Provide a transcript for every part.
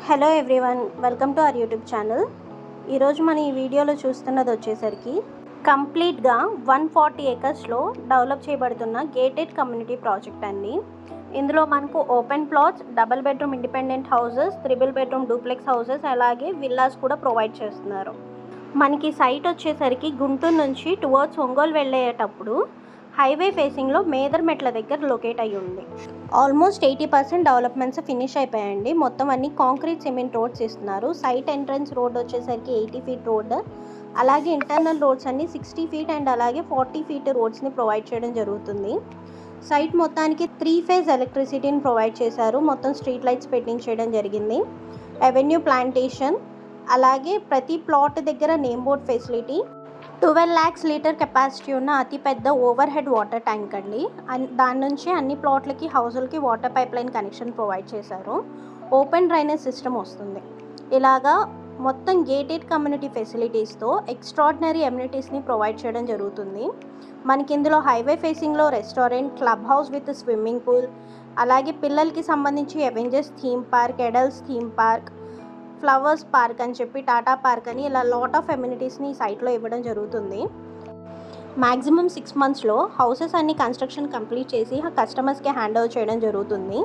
Hello everyone, welcome to our YouTube channel. ఈరోజు మనం ఈ వీడియోలో చూస్తున్నది వచ్చేసరికి కంప్లీట్గా 140 ఏకర్స్లో డెవలప్ చేయబడుతున్న గేటెడ్ కమ్యూనిటీ ప్రాజెక్ట్ అండి. ఇందులో మనకు open plots, double bedroom independent houses, triple bedroom duplex houses, అలాగే విల్లాస్ కూడా ప్రొవైడ్ చేస్తున్నారు. మనకి సైట్ వచ్చేసరికి గుంటూరు నుంచి టువర్డ్స్ ఒంగోలు వెళ్ళేటప్పుడు హైవే ఫేసింగ్లో మేదర్మెట్ల దగ్గర లొకేట్ అయ్యి ఉంది. ఆల్మోస్ట్ 80% డెవలప్మెంట్స్ ఫినిష్ అయిపోయాయండి. మొత్తం అన్ని కాంక్రీట్ సిమెంట్ రోడ్స్ ఇస్తున్నారు. సైట్ ఎంట్రన్స్ రోడ్ వచ్చేసరికి 80 ఫీట్ రోడ్, అలాగే ఇంటర్నల్ రోడ్స్ అన్ని 60 ఫీట్ అండ్ అలాగే 40 ఫీట్ రోడ్స్ని ప్రొవైడ్ చేయడం జరుగుతుంది. సైట్ మొత్తానికి 3 ఫేజ్ ఎలక్ట్రిసిటీని ప్రొవైడ్ చేశారు. మొత్తం స్ట్రీట్ లైట్స్ పెట్టించడం జరిగింది. అవెన్యూ ప్లాంటేషన్, అలాగే ప్రతి ప్లాట్ దగ్గర name board facility, 12 lakhs litre capacity ఉన్న అతిపెద్ద ఓవర్ హెడ్ వాటర్ ట్యాంక్ అండి. దాని నుంచి అన్ని ప్లాట్లకి హౌజులకి water pipe line connection provide చేశారు. ఓపెన్ డ్రైనేజ్ సిస్టమ్ వస్తుంది. ఇలాగా మొత్తం గేటెడ్ కమ్యూనిటీ ఫెసిలిటీస్తో ఎక్స్ట్రాడినరీ ఎమ్యూనిటీస్ని ప్రొవైడ్ చేయడం జరుగుతుంది. మనకి ఇందులో హైవే ఫేసింగ్లో restaurant, club house with swimming pool, అలాగే పిల్లలకి సంబంధించి avengers theme park, adults theme park, flowers park అని చెప్పి టాటా పార్క్ అని ఇలా లాట్ ఆఫ్ ఎమ్యూనిటీస్ని ఈ సైట్లో ఇవ్వడం జరుగుతుంది. మ్యాక్సిమం 6 monthsలో హౌసెస్ అన్ని కన్స్ట్రక్షన్ కంప్లీట్ చేసి కస్టమర్స్కి హ్యాండ్ ఓవర్ చేయడం జరుగుతుంది.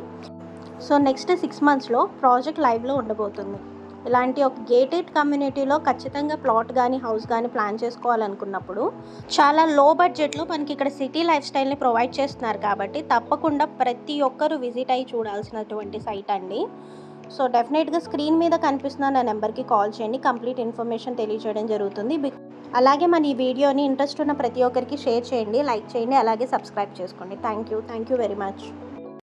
సో నెక్స్ట్ 6 monthsలో ప్రాజెక్ట్ లైవ్లో ఉండబోతుంది. ఇలాంటి ఒక గేటెడ్ కమ్యూనిటీలో ఖచ్చితంగా ప్లాట్ కానీ హౌస్ కానీ ప్లాన్ చేసుకోవాలనుకున్నప్పుడు చాలా లో బడ్జెట్లో మనకి ఇక్కడ సిటీ లైఫ్ స్టైల్ని ప్రొవైడ్ చేస్తున్నారు కాబట్టి తప్పకుండా ప్రతి ఒక్కరూ విజిట్ అయ్యి చూడాల్సినటువంటి సైట్ అండి. సో డెఫినెట్గా స్క్రీన్ మీద కనిపిస్తున్న నా నెంబర్కి కాల్ చేయండి. కంప్లీట్ ఇన్ఫర్మేషన్ తెలియజేయడం జరుగుతుంది. అలాగే మన ఈ వీడియోని ఇంట్రెస్ట్ ఉన్న ప్రతి ఒక్కరికి షేర్ చేయండి, లైక్ చేయండి, అలాగే సబ్స్క్రైబ్ చేసుకోండి. Thank you very much.